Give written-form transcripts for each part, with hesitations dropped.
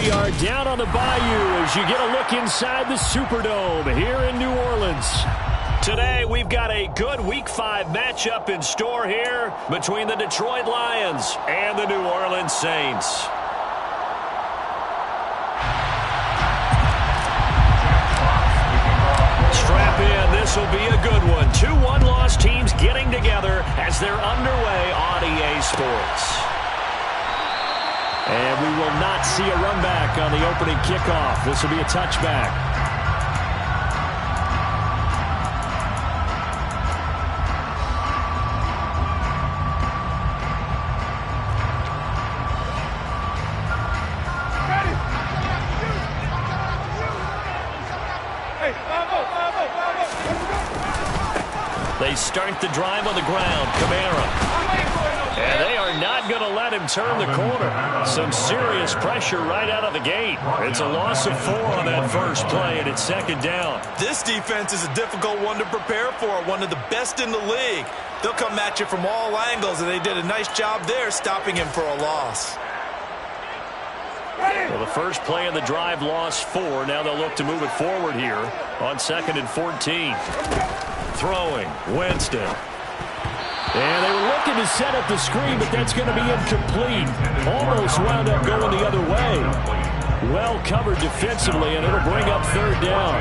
We are down on the bayou as you get a look inside the Superdome here in New Orleans. Today, we've got a good Week 5 matchup in store here between the Detroit Lions and the New Orleans Saints. Strap in, this will be a good one. 2 one-loss teams getting together as they're underway on EA Sports. And we will not see a run back on the opening kickoff. This will be a touchback. They start the drive on the ground. Kamara. And they are not going to let him turn the corner. Some serious pressure right out of the gate. It's a loss of 4 on that first play, and it's second down. This defense is a difficult one to prepare for, one of the best in the league. They'll come at you from all angles, and they did a nice job there stopping him for a loss. Well, the first play of the drive lost 4. Now they'll look to move it forward here on 2nd and 14. Throwing, Winston. And they were looking to set up the screen, but that's going to be incomplete. Almost wound up going the other way. Well covered defensively, and it'll bring up 3rd down.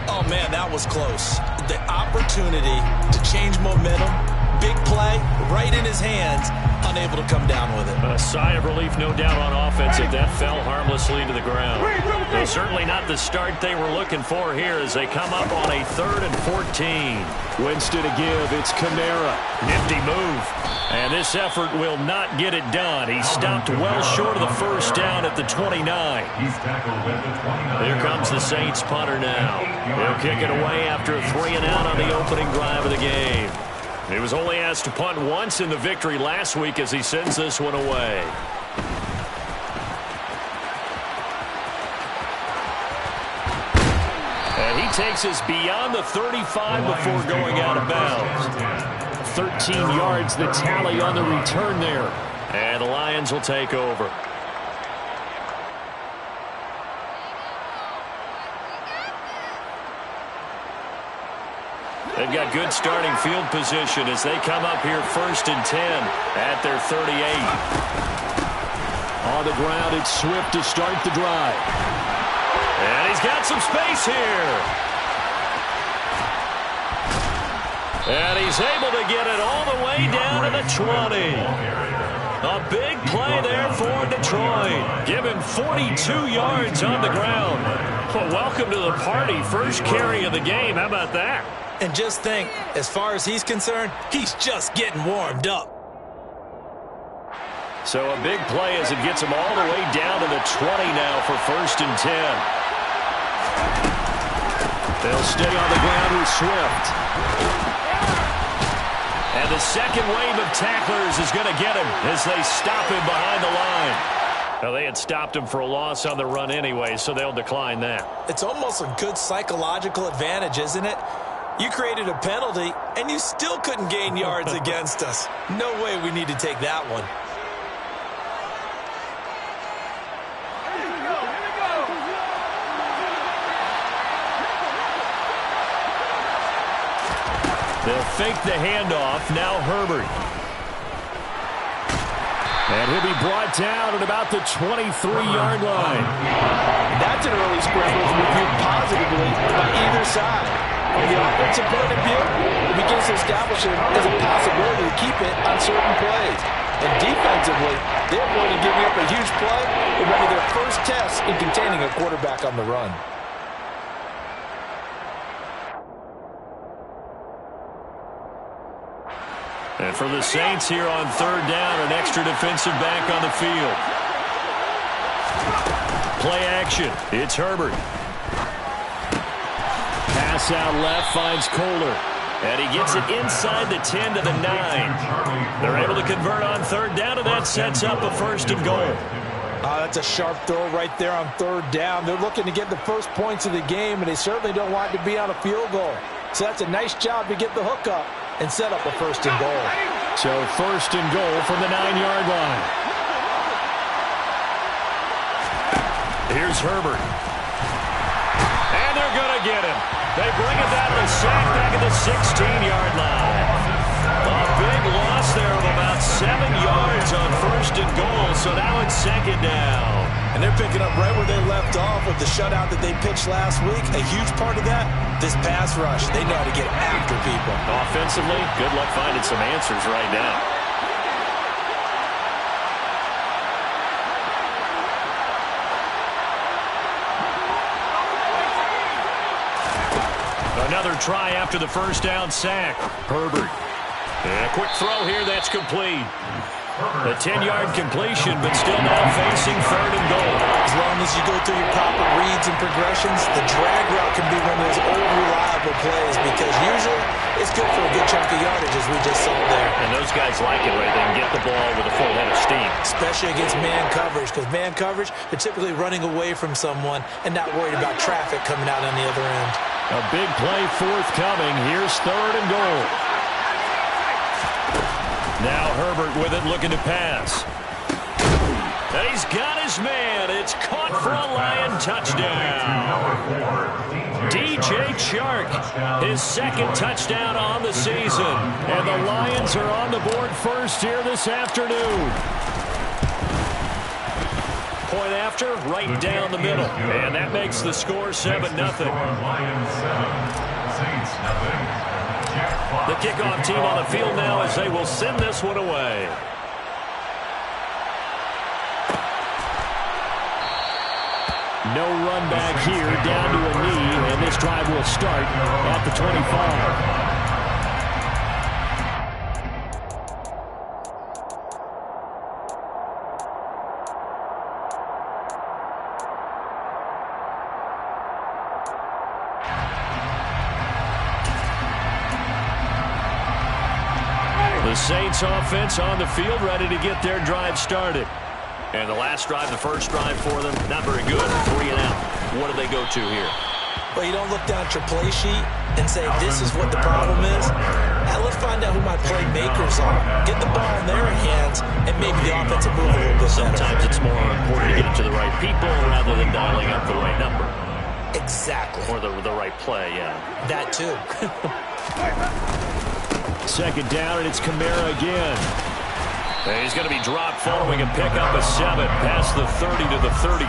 Oh, man, that was close. The opportunity to change momentum, big play, right in his hands, unable to come down with it. A sigh of relief, no doubt, on offense if that fell harmlessly to the ground. Well, certainly not the start they were looking for here as they come up on a 3rd and 14. Winston to give. It's Kamara. Nifty move. And this effort will not get it done. He stopped well short of the first down at the 29. Here comes the Saints punter now. He'll kick it away after a 3 and out on the opening drive of the game. He was only asked to punt once in the victory last week as he sends this one away. And he takes us beyond the 35 before going out of bounds. 13 yards the tally on the return there. And the Lions will take over. They've got good starting field position as they come up here 1st and 10 at their 38. On the ground, it's Swift to start the drive. And he's got some space here. And he's able to get it all the way down to the 20. A big play there for Detroit. Give him 42 yards on the ground. Well, welcome to the party. First carry of the game. How about that? And just think, as far as he's concerned, he's just getting warmed up. So a big play as it gets him all the way down to the 20 now for 1st and 10. They'll stay on the ground with Swift. And the second wave of tacklers is going to get him as they stop him behind the line. Now, they had stopped him for a loss on the run anyway, so they'll decline that. It's almost a good psychological advantage, isn't it? You created a penalty, and you still couldn't gain yards against us. No way we need to take that one. They'll fake the handoff. Now Herbert. And he'll be brought down at about the 23-yard line. That's an early scramble reviewed positively by either side. From the offensive point of view, it begins to establish it as a possibility to keep it on certain plays. And defensively, they're going to give up a huge play in one of their first tests in containing a quarterback on the run. And for the Saints here on 3rd down, an extra defensive back on the field. Play action. It's Herbert. Pass out left, finds Kohler. And he gets it inside the 10 to the 9. They're able to convert on 3rd down, and that sets up a 1st and goal. That's a sharp throw right there on 3rd down. They're looking to get the first points of the game, and they certainly don't want to be on a field goal. So that's a nice job to get the hook up and set up a 1st and goal. So 1st and goal from the 9-yard line. Here's Herbert. And they're going to get him. They bring it down to the sack back at the 16-yard line. A big loss there of about 7 yards on 1st and goal, so now it's 2nd down. And they're picking up right where they left off with the shutout that they pitched last week. A huge part of that, this pass rush. They know how to get after people. Offensively, good luck finding some answers right now. Another try after the 1st down sack. Herbert. And a quick throw here that's complete. A 10-yard completion, but still now facing 3rd and goal. As long as you go through your proper reads and progressions, the drag route can be one of those old reliable plays because usually it's good for a good chunk of yardage, as we just saw there. And those guys like it, right? They can get the ball with a full head of steam. Especially against man coverage, because man coverage, they're typically running away from someone and not worried about traffic coming out on the other end. A big play forthcoming. Here's 3rd and goal. Now Herbert with it, looking to pass. And he's got his man. It's caught for a Lion touchdown. DJ Chark, his 2nd touchdown on the season. And the Lions are on the board first here this afternoon. Point after, right down the middle. And that makes the score 7-0. The kickoff team on the field now as they will send this one away. No run back here, down to a knee, and this drive will start at the 25. The Saints offense on the field, ready to get their drive started. And the last drive, the first drive for them, not very good. 3 and out. What do they go to here? Well, you don't look down at your play sheet and say, this is what the problem is. Now let's find out who my playmakers are. Get the ball in their hands, and maybe the offensive move a little bit better. Sometimes it's more important to get it to the right people rather than dialing up the right number. Exactly. Or the right play, yeah. That too. 2nd down, and it's Kamara again. And he's going to be dropped following a pickup of 7 past the 30 to the 32.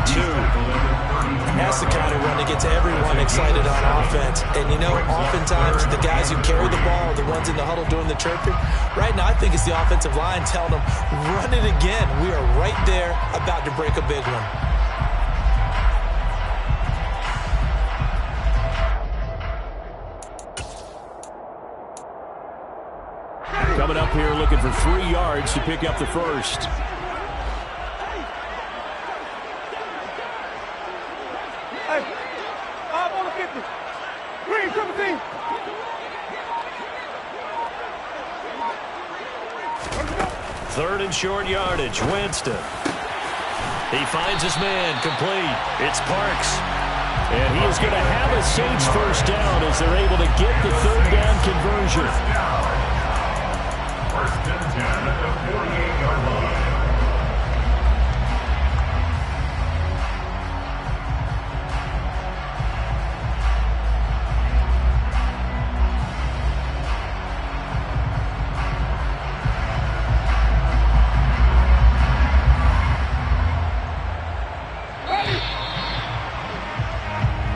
That's the kind of run that gets everyone excited on offense. And, you know, oftentimes the guys who carry the ball are the ones in the huddle doing the chirping. Right now, I think it's the offensive line telling them, run it again. We are right there about to break a big one. Coming up here looking for 3 yards to pick up the first. Hey, 5 on the 50. Green, 17. Third and short yardage. Winston. He finds his man. Complete. It's Parks. And he is going to have a Saints first down as they're able to get the 3rd down conversion. First and 10 at the 48-yard line.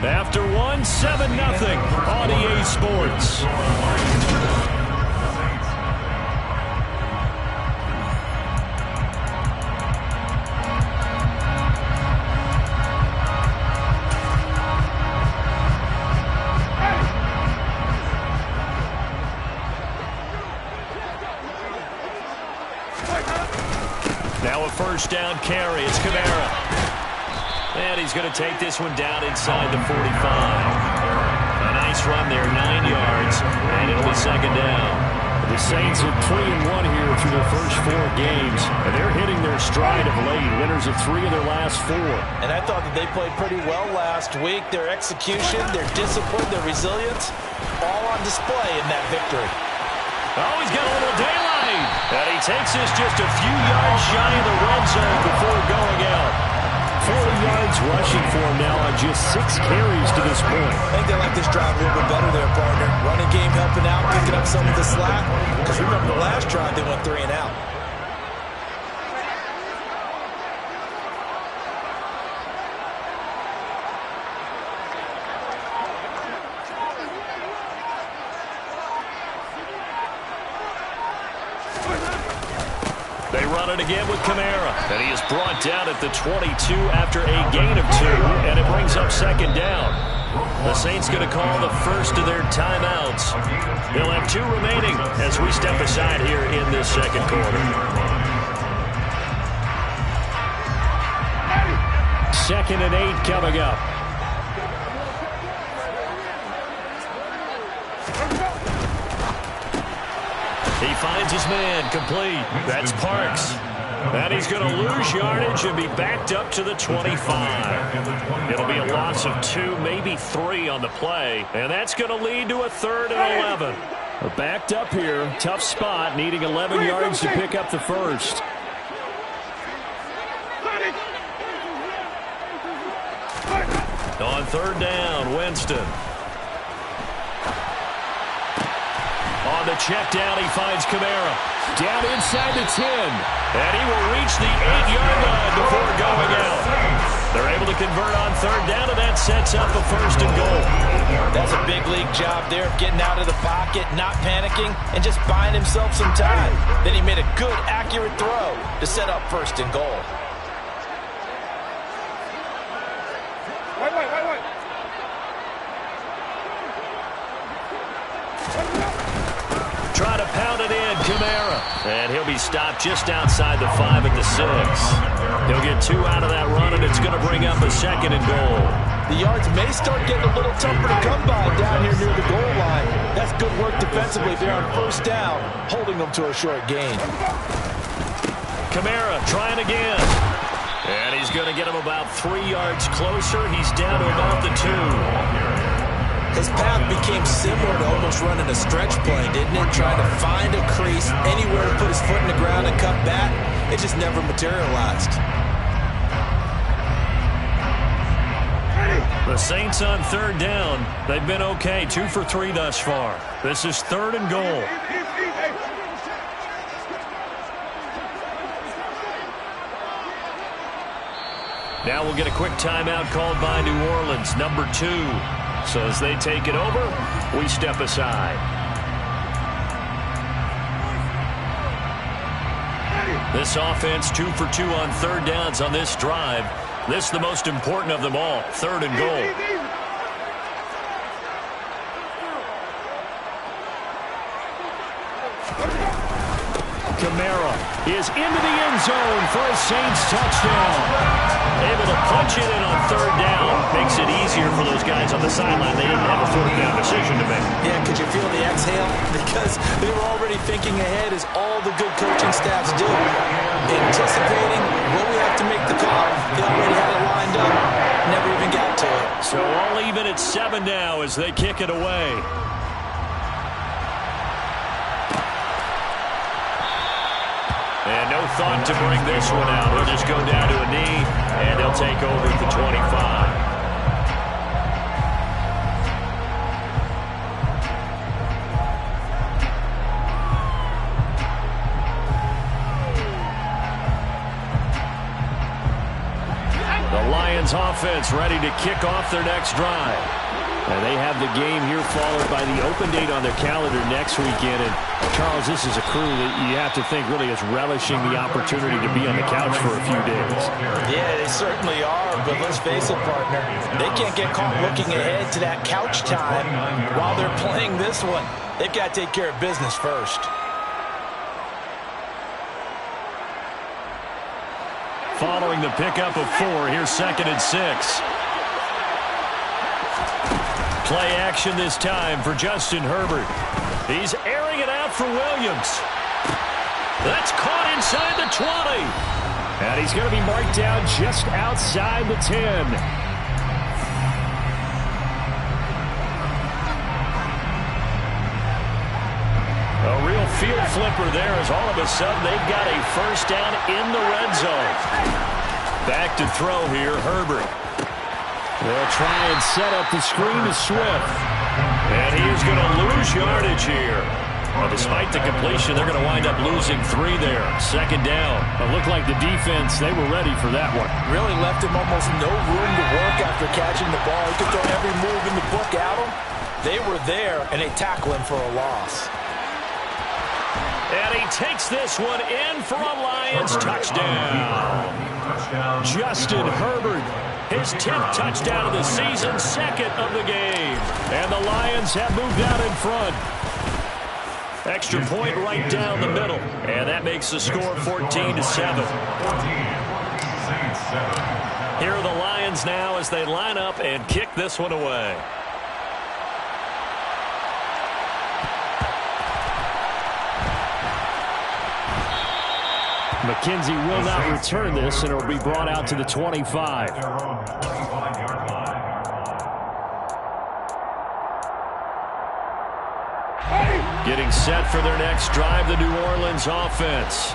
After one, 7-0 on EA Sports. Now a first down carry. It's Kamara. And he's going to take this one down inside the 45. A nice run there, 9 yards, and it'll be 2nd down. The Saints are 3-1 here through their first 4 games, and they're hitting their stride of late, winners of 3 of their last 4. And I thought that they played pretty well last week. Their execution, their discipline, their resilience, all on display in that victory. Oh, he's got a little daylight. And he takes this just a few yards shy of the red zone before going out. 40 yards rushing for him now on just 6 carries to this point. I think they like this drive a little bit better there, partner. Running game helping out, picking up some of the slack. Because remember the last drive, they went 3 and out. They run it again with Kamara. And he is brought down at the 22 after a gain of 2. And it brings up second down. The Saints going to call the first of their timeouts. They'll have 2 remaining as we step aside here in this second quarter. Second and 8 coming up. He finds his man, complete. That's Parks. And he's going to lose yardage and be backed up to the 25. It'll be a loss of 2, maybe 3 on the play. And that's going to lead to a 3rd and 11. We're backed up here. Tough spot, needing 11 yards to pick up the first. On 3rd down, Winston. On the check down, he finds Kamara. Down inside the 10. And he will reach the 8-yard line before going out. They're able to convert on 3rd down, and that sets up a 1st and goal. That's a big league job there of getting out of the pocket, not panicking, and just buying himself some time. Then he made a good, accurate throw to set up 1st and goal. Wait. Try to pound it in, Kamara. And he'll be stopped just outside the 5 at the 6. He'll get 2 out of that run, and it's going to bring up a 2nd and goal. The yards may start getting a little tougher to come by down here near the goal line. That's good work defensively there on 1st down, holding them to a short gain. Kamara trying again. And he's going to get him about 3 yards closer. He's down to about the 2. His path became similar to almost running a stretch play, didn't it? Trying to find a crease, anywhere to put his foot in the ground and cut back. It just never materialized. The Saints on 3rd down. They've been okay, 2 for 3 thus far. This is 3rd and goal. Now we'll get a quick timeout called by New Orleans, number 2. So as they take it over, we step aside. This offense 2 for 2 on 3rd downs on this drive. This is the most important of them all, 3rd and goal. Kamara is into the end zone for a Saints touchdown. Able to punch it in on 3rd down. Makes it easier for those guys on the sideline. They didn't have a 4th down decision to make. Yeah, could you feel the exhale? Because they were already thinking ahead, as all the good coaching staffs do. Anticipating when we have to make the call. They already had it lined up. Never even got to it. So all even at 7 now as they kick it away. And no thought to bring this one out. He'll just go down to a knee, and they'll take over at the 25. The Lions offense ready to kick off their next drive. And they have the game here followed by the open date on their calendar next weekend. And, Charles, this is a crew that you have to think really is relishing the opportunity to be on the couch for a few days. Yeah, they certainly are. But let's face it, partner, they can't get caught looking ahead to that couch time while they're playing this one. They've got to take care of business first. Following the pickup of 4, here's 2nd and 6. Play action this time for Justin Herbert. He's airing it out for Williams. That's caught inside the 20. And he's going to be marked down just outside the 10. A real field flipper there as all of a sudden they've got a 1st down in the red zone. Back to throw here, Herbert. They'll try and set up the screen to Swift. And he is going to lose yardage here. But despite the completion, they're going to wind up losing 3 there. Second down. It looked like the defense, they were ready for that one. Really left him almost no room to work after catching the ball. He could throw every move in the book at him. They were there, and they tackle him for a loss. And he takes this one in for a Lions touchdown. Justin Herbert, his 10th touchdown of the season, second of the game. And the Lions have moved out in front. Extra point right down the middle. And that makes the score 14-7. Here are the Lions now as they line up and kick this one away. McKenzie will not return this, and it will be brought out to the 25. Getting set for their next drive, the New Orleans offense.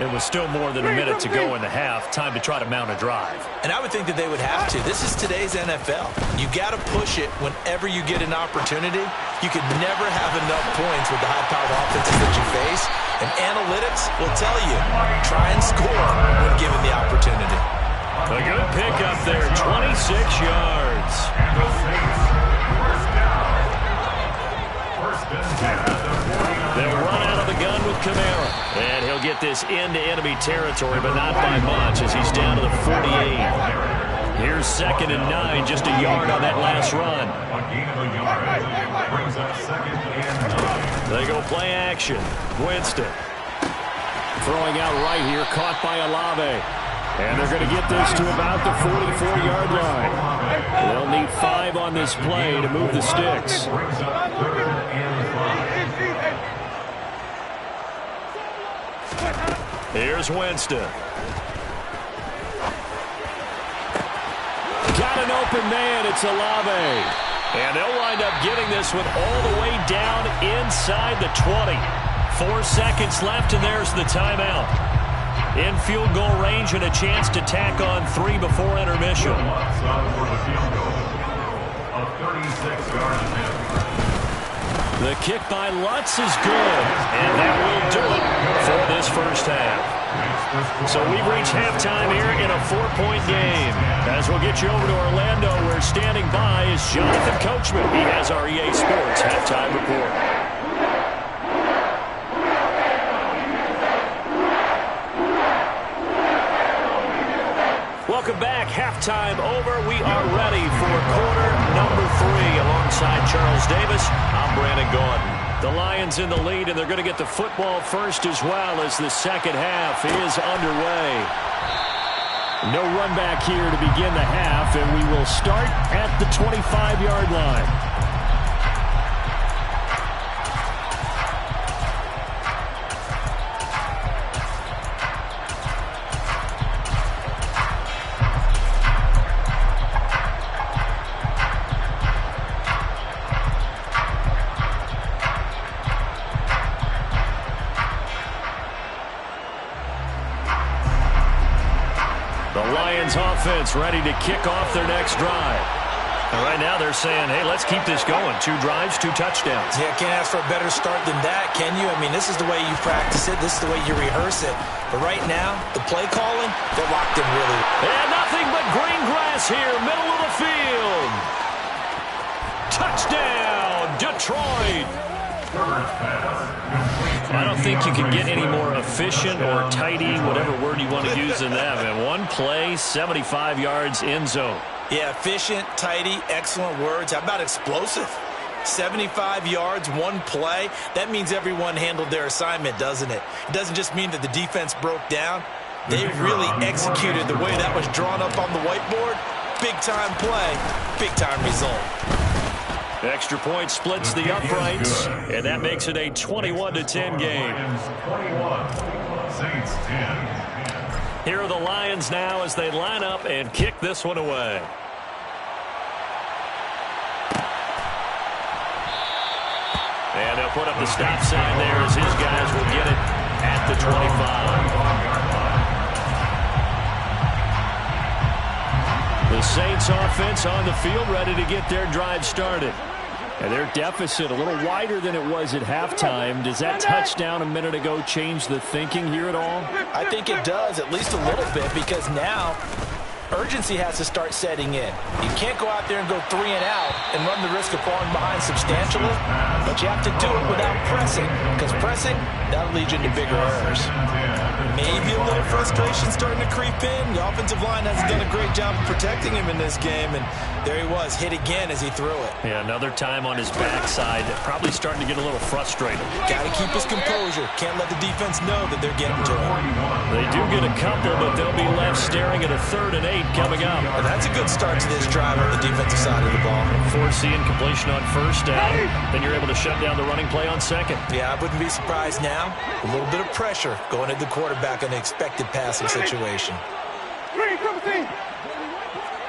It was still more than a minute to go in the half. Time to try to mount a drive. And I would think that they would have to. This is today's NFL. You got to push it whenever you get an opportunity. You could never have enough points with the high-powered offenses that you face. And analytics will tell you, try and score when given the opportunity. A good pickup there, 26 yards. They'll run out of the gun with Kamara. And he'll get this into enemy territory, but not by much as he's down to the 48. Here's 2nd and 9, just a yard on that last run. They go play action. Winston. Throwing out right here, caught by Olave. And they're going to get this to about the 44-yard line. They'll need 5 on this play to move the sticks. Here's Winston. Got an open man. It's Olave. And they'll wind up getting this one all the way down inside the 20. 4 seconds left, and there's the timeout. In field goal range and a chance to tack on 3 before intermission. The kick by Lutz is good, and that will do it for this first half. So we've reached halftime here in a 4-point game. As we'll get you over to Orlando, where standing by is Jonathan Coachman. He has our EA Sports halftime report. Welcome back. Halftime over. We are ready for quarter number 3. Alongside Charles Davis, I'm Brandon Gordon. The Lions in the lead, and they're going to get the football first as well as the second half is underway. No run back here to begin the half, and we will start at the 25-yard line. Offense ready to kick off their next drive. And right now they're saying, hey, let's keep this going. 2 drives, 2 touchdowns. Yeah, can't ask for a better start than that, can you? I mean, this is the way you practice it. This is the way you rehearse it. But right now, the play calling, they're locked in really well. And nothing but green grass here, middle of the field. Touchdown, Detroit. I don't think you can get any more efficient or tidy, whatever word you want to use in that. Man, 1 play, 75 yards, end zone. Yeah, efficient, tidy, excellent words. How about explosive? 75 yards, 1 play. That means everyone handled their assignment, doesn't it? It doesn't just mean that the defense broke down. They really executed the way that was drawn up on the whiteboard. Big-time play, big-time result. Extra point splits the uprights, and that makes it a 21-10 game. Here are the Lions now as they line up and kick this one away. And they'll put up the stop sign there as his guys will get it at the 25. The Saints offense on the field, ready to get their drive started. And their deficit a little wider than it was at halftime. Does that touchdown a minute ago change the thinking here at all? I think it does, at least a little bit, because now urgency has to start setting in. You can't go out there and go 3 and out and run the risk of falling behind substantially, but you have to do it without pressing, because pressing, that'll lead you into bigger errors. Maybe a little frustration starting to creep in. The offensive line hasn't done a great job of protecting him in this game, and there he was, hit again as he threw it. Yeah, another time on his backside, probably starting to get a little frustrated. Got to keep his composure. Can't let the defense know that they're getting to him. They do get a couple, but they'll be left staring at a 3rd and 8 coming up. And that's a good start to this drive on the defensive side of the ball. Force the incompletion on 1st down, then you're able to shut down the running play on 2nd. Yeah, I wouldn't be surprised now. A little bit of pressure going at the quarterback in the expected passing situation. Green, come see.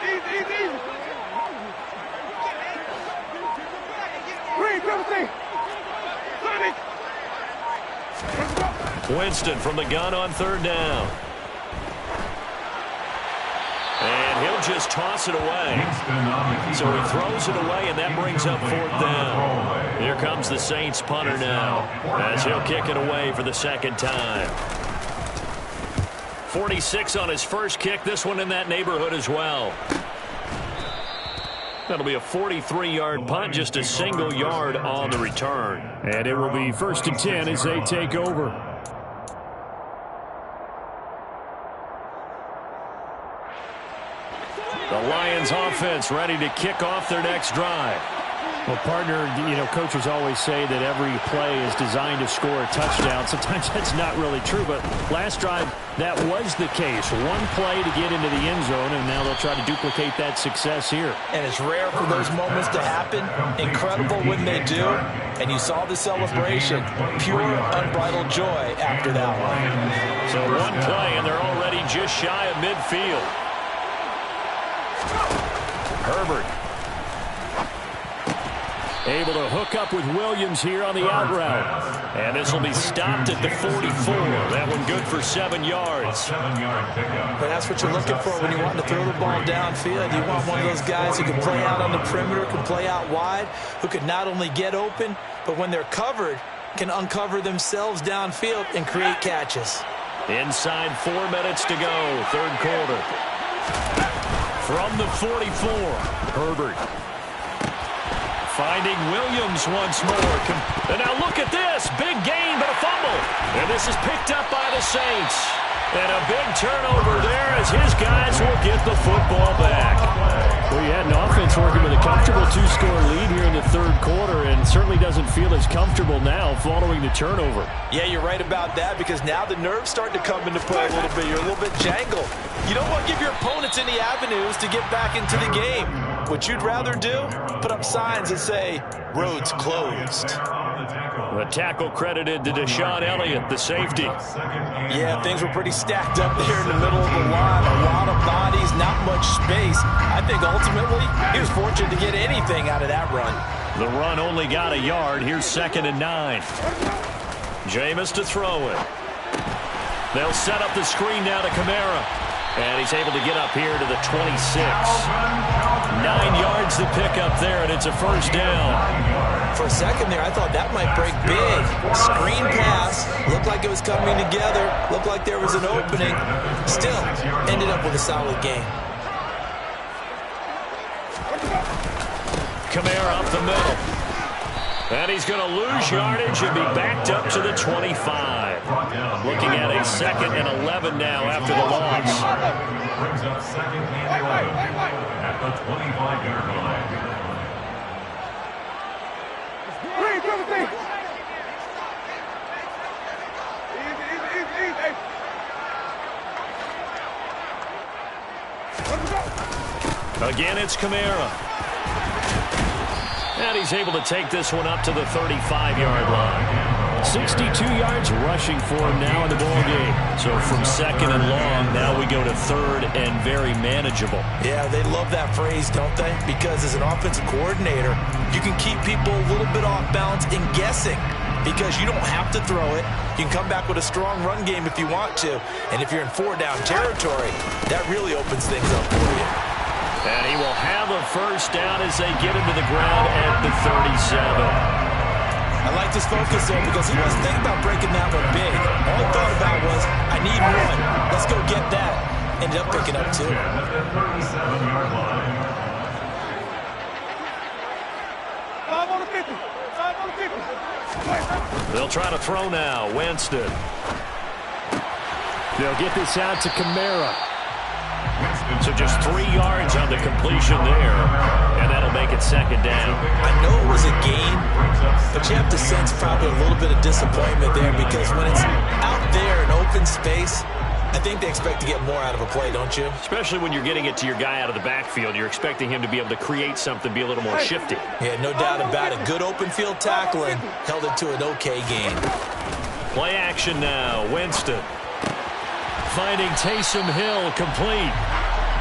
Easy. Green, come see. Winston from the gun on 3rd down. And he'll just toss it away. So he throws it away, and that brings up 4th down. Here comes the Saints punter now, as he'll kick it away for the 2nd time. 46 on his first kick, this one in that neighborhood as well. That'll be a 43-yard punt, just a single yard on the return. And it will be 1st and 10 as they take over. The Lions offense ready to kick off their next drive. Well, partner, coaches always say that every play is designed to score a touchdown. Sometimes that's not really true, but last drive, that was the case. One play to get into the end zone, and now they'll try to duplicate that success here. And it's rare for those moments to happen. Incredible when they do. And you saw the celebration. Pure, unbridled joy after that one. So one play, and they're already just shy of midfield. Herbert able to hook up with Williams here on the out route. And this will be stopped at the 44. That one good for 7 yards. But that's what you're looking for when you want to throw the ball downfield. You want one of those guys who can play out on the perimeter, can play out wide, who can not only get open, but when they're covered, can uncover themselves downfield and create catches. Inside 4 minutes to go, 3rd quarter. From the 44, Herbert. Finding Williams once more. And now look at this. Big gain, but a fumble. And this is picked up by the Saints. And a big turnover there as his guys will get the football back. Well, you had an offense working with a comfortable 2-score lead here in the 3rd quarter, and certainly doesn't feel as comfortable now following the turnover. Yeah, you're right about that, because now the nerves start to come into play a little bit. You're a little bit jangled. You don't want to give your opponents any avenues to get back into the game. What you'd rather do, put up signs that say, roads closed. The tackle credited to Deshaun Elliott, the safety. Yeah, things were pretty stacked up there in the middle of the line. A lot of bodies, not much space. I think ultimately he was fortunate to get anything out of that run. The run only got a yard. Here's 2nd and 9. Jameis to throw it. They'll set up the screen now to Kamara. And he's able to get up here to the 26. 9 yards to pick up there, and it's a 1st down. For a second there, I thought that might break big. Screen pass. Looked like it was coming together. Looked like there was an opening. Still, ended up with a solid game. Kamara up the middle. And he's going to lose yardage and be backed up to the 25. Looking at a 2nd and 11 now after the loss. Brings up 2nd and 11 at the 25-yard line. Green, come see. Easy. Again, it's Kamara. And he's able to take this one up to the 35-yard line. 62 yards rushing for him now in the ball game. So from 2nd and long, now we go to 3rd and very manageable. Yeah, they love that phrase, don't they? Because as an offensive coordinator, you can keep people a little bit off balance and guessing, because you don't have to throw it. You can come back with a strong run game if you want to. And if you're in 4-down territory, that really opens things up for you. And he will have a first down as they get him to the ground at the 37. I like this focus there because he wasn't thinking about breaking that one big. All he thought about was, I need one. Let's go get that. Ended up picking up two. At the 37-yard line. 5 on the 50. 5 on the 50. They'll try to throw now. Winston. They'll get this out to Kamara. So just 3 yards on the completion there, and that'll make it second down. I know it was a gain, but you have to sense probably a little bit of disappointment there because when it's out there in open space, I think they expect to get more out of a play, don't you? Especially when you're getting it to your guy out of the backfield. You're expecting him to be able to create something, be a little more shifty. Yeah, no doubt about it. Good open field tackling held it to an okay gain. Play action now. Winston. Finding Taysom Hill complete.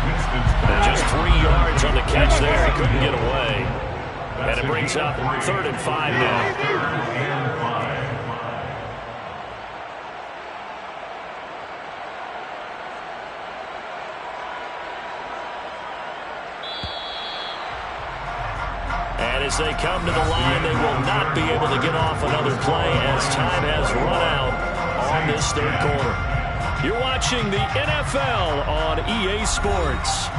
And just 3 yards on the catch there. He couldn't get away. And it brings up 3rd and 5 now. 3rd and 5. And as they come to the line, they will not be able to get off another play as time has run out on this 3rd quarter. You're watching the NFL on EA Sports.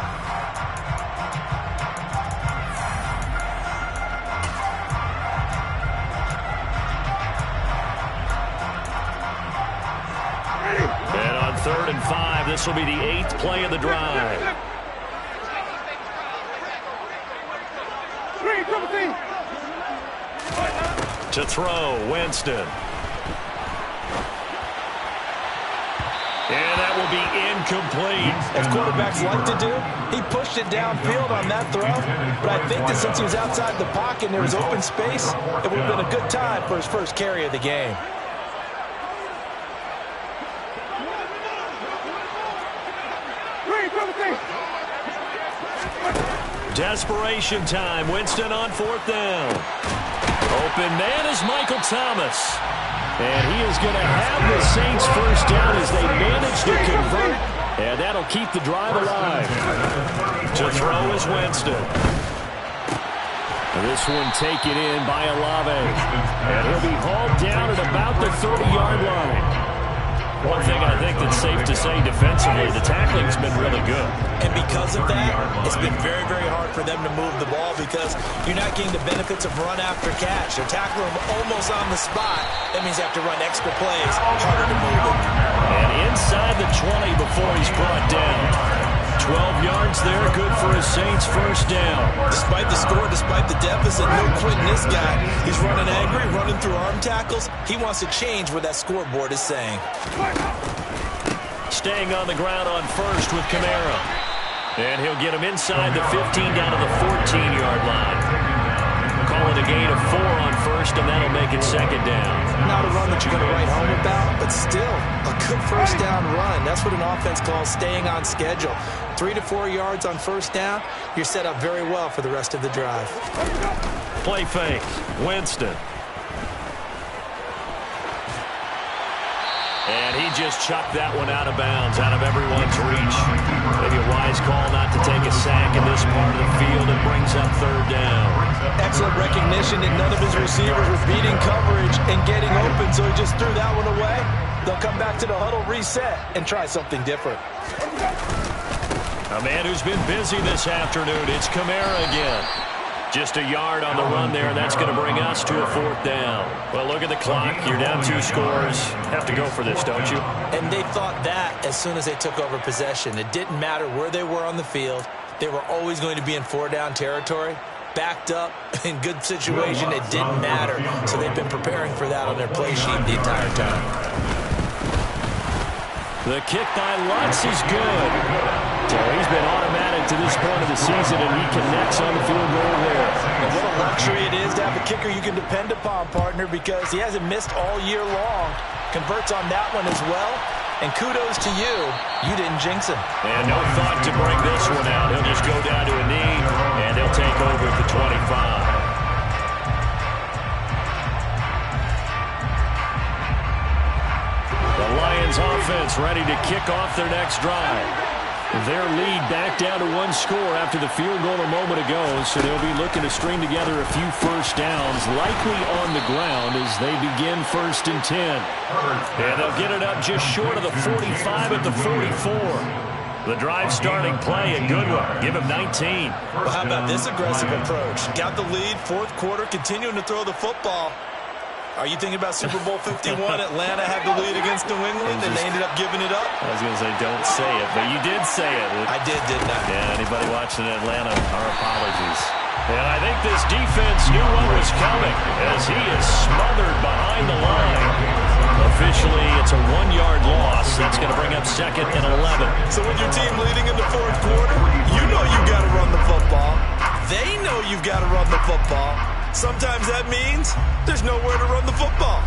And on 3rd and 5, this will be the 8th play of the drive. To throw, Winston. And that will be incomplete. As quarterbacks like to do, he pushed it downfield on that throw. But I think that since he was outside the pocket and there was open space, it would have been a good time for his first carry of the game. Desperation time. Winston on 4th down. Open man is Michael Thomas. And he is going to have the Saints first down as they manage to convert. And that'll keep the drive alive. To throw is Winston. And this one taken in by Olave. And he'll be hauled down at about the 30-yard line. One thing I think that's safe to say defensively, the tackling's been really good. And because of that, it's been very, very hard for them to move the ball because you're not getting the benefits of run after catch. They're tackling them almost on the spot. That means you have to run extra plays, harder to move them. And inside the 20 before he's brought down. 12 yards there, good for his Saints first down. Despite the score, despite the deficit, no quitting this guy. He's running angry, running through arm tackles. He wants to change what that scoreboard is saying. Staying on the ground on first with Kamara. And he'll get him inside the 15 down to the 14-yard line. Call it a gain of 4 on first, and that'll make it second down. Not a run that you're going to write home about, but still a good first down run. That's what an offense calls staying on schedule. 3 to 4 yards on first down, you're set up very well for the rest of the drive. Play fake. Winston. And he just chucked that one out of bounds, out of everyone's reach. Maybe a wise call not to take a sack in this part of the field. It brings up 3rd down. Excellent recognition that none of his receivers were beating coverage and getting open, so he just threw that one away. They'll come back to the huddle, reset, and try something different. A man who's been busy this afternoon. It's Kamara again. Just a yard on the run there, and that's going to bring us to a 4th down. Well, look at the clock. You're down 2 scores. Have to go for this, don't you? And they thought that as soon as they took over possession. It didn't matter where they were on the field. They were always going to be in 4-down territory. Backed up, in good situation, it didn't matter. So they've been preparing for that on their play sheet the entire time. The kick by Lutz is good. So he's been automatic to this point of the season, and he connects on the field goal there. And what a luxury it is to have a kicker you can depend upon, partner, because he hasn't missed all year long. Converts on that one as well. And kudos to you. You didn't jinx him. And no thought to bring this one out. He'll just go down to a knee, and they'll take over at the 25. The Lions offense ready to kick off their next drive. Their lead back down to one score after the field goal a moment ago, so they'll be looking to string together a few first downs, likely on the ground as they begin 1st and 10. And they'll get it up just short of the 45 at the 44. The drive starting play, a good one. Give him 19. Well, how about this aggressive approach? Got the lead, 4th quarter, continuing to throw the football. Are you thinking about Super Bowl 51? Atlanta had the lead against New England, and they ended up giving it up? I was going to say, don't say it, but you did say it. I did, didn't I? Yeah, anybody watching Atlanta, our apologies. And I think this defense knew what was coming as he is smothered behind the line. Officially, it's a 1-yard loss. That's going to bring up 2nd and 11. So with your team leading in the 4th quarter, you know you've got to run the football. They know you've got to run the football. Sometimes that means there's nowhere to run the football.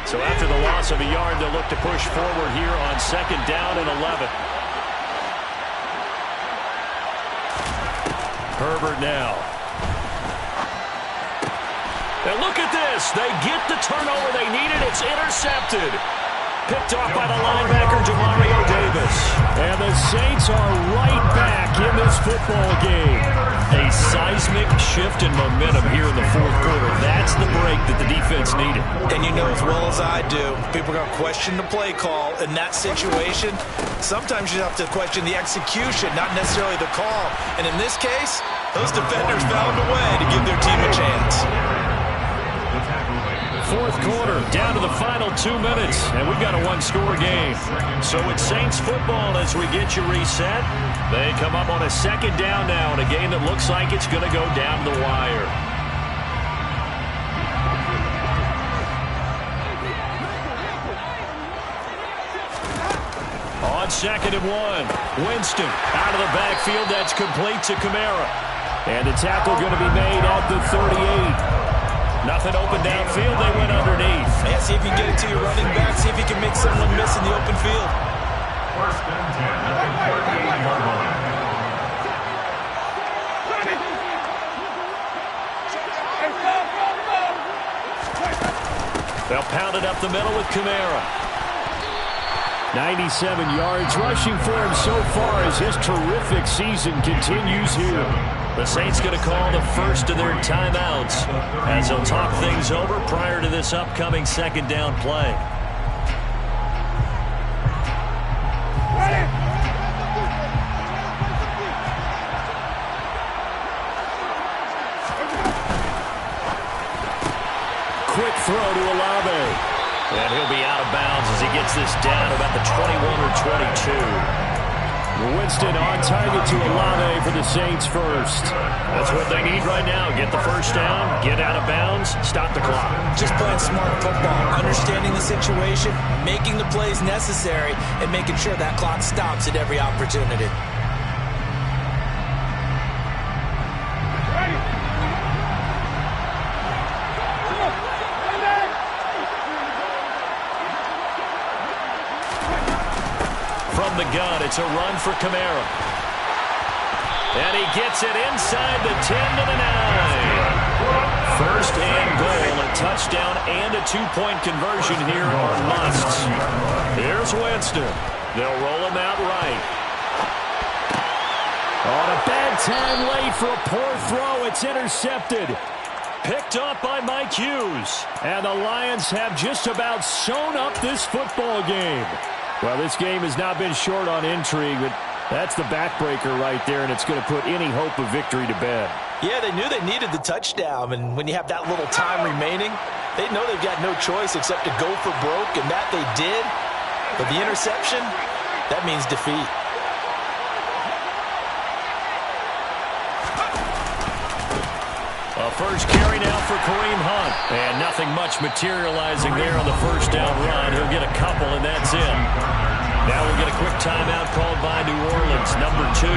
So after the loss of a yard, they'll look to push forward here on 2nd down and 11. Herbert now. And look at this. They get the turnover they needed. It's intercepted. Picked off by the linebacker, Demario Davis. And the Saints are right back in this football game. A seismic shift in momentum here in the 4th quarter. That's the break that the defense needed. And you know as well as I do, people are going to question the play call in that situation. Sometimes you have to question the execution, not necessarily the call. And in this case, those defenders found a way to give their team a chance. 4th quarter, down to the final 2 minutes, and we've got a 1-score game. So it's Saints football as we get you reset. They come up on a 2nd down now in a game that looks like it's going to go down the wire. On 2nd and 1, Winston out of the backfield. That's complete to Kamara. And the tackle going to be made at the 38. Nothing open downfield. They went underneath. Yeah, see if you can get it to your running back. See if you can make someone miss in the open field. 1st and 10 at the 38-yard line. They'll pound it up the middle with Kamara. 97 yards rushing for him so far as his terrific season continues here. The Saints going to call the first of their timeouts as they'll talk things over prior to this upcoming 2nd down play. Quick throw to Olave. And he'll be out of bounds as he gets this down about the 21 or 22. Winston on target to Olave for the Saints first. That's what they need right now. Get the first down, get out of bounds, stop the clock. Just playing smart football, understanding the situation, making the plays necessary, and making sure that clock stops at every opportunity. From the gun, it's a run for Kamara. And he gets it inside the 10 to the 9. 1st and goal, a touchdown and a 2-point conversion here are musts. Here's Winston. They'll roll him out right. On a bad time late for a poor throw. It's intercepted. Picked up by Mike Hughes. And the Lions have just about sewn up this football game. Well, this game has not been short on intrigue, but that's the backbreaker right there, and it's going to put any hope of victory to bed. Yeah, they knew they needed the touchdown, and when you have that little time remaining, they know they've got no choice except to go for broke, and that they did. But the interception, that means defeat. A first carry now for Kareem Hunt. And nothing much materializing there on the first down run. He'll get a couple, and that's it. Now we'll get a quick timeout called by New Orleans, number 2.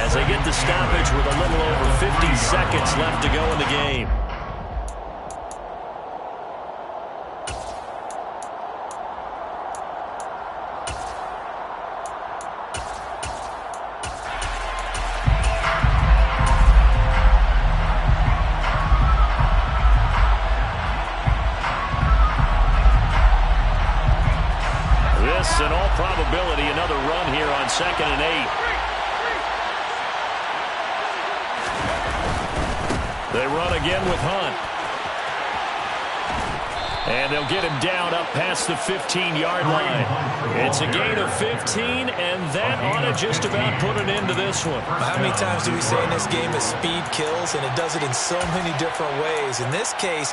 As they get the stoppage with a little over 50 seconds left to go in the game. In all probability, another run here on 2nd and 8. They run again with Hunt. And they'll get him down up past the 15-yard line. It's a gain of 15, and that ought to just about put an end to this one. How many times do we say in this game that speed kills, and it does it in so many different ways? In this case,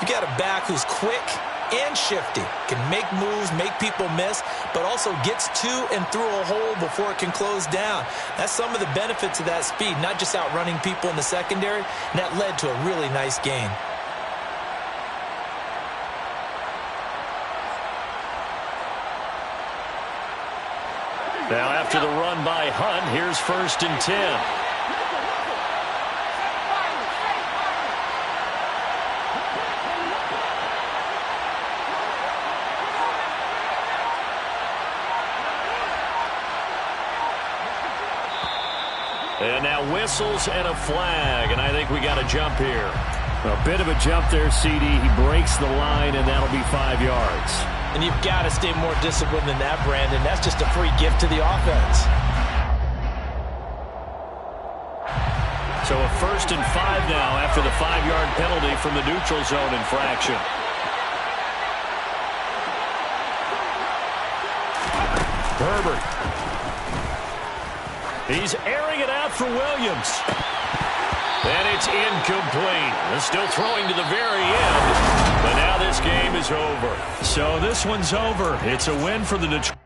you got a back who's quick and shifty, can make moves, make people miss, but also gets to and through a hole before it can close down. That's some of the benefits of that speed, not just outrunning people in the secondary, and that led to a really nice gain. Now after the run by Hunt, here's 1st and 10. And now whistles and a flag, and I think we got a jump here. A bit of a jump there, CD. He breaks the line, and that'll be 5 yards. And you've got to stay more disciplined than that, Brandon. That's just a free gift to the offense. So a 1st and 5 now after the 5-yard penalty from the neutral zone infraction. Herbert. He's airing it out for Williams. And it's incomplete. They're still throwing to the very end. But now this game is over. So this one's over. It's a win for the Detroit.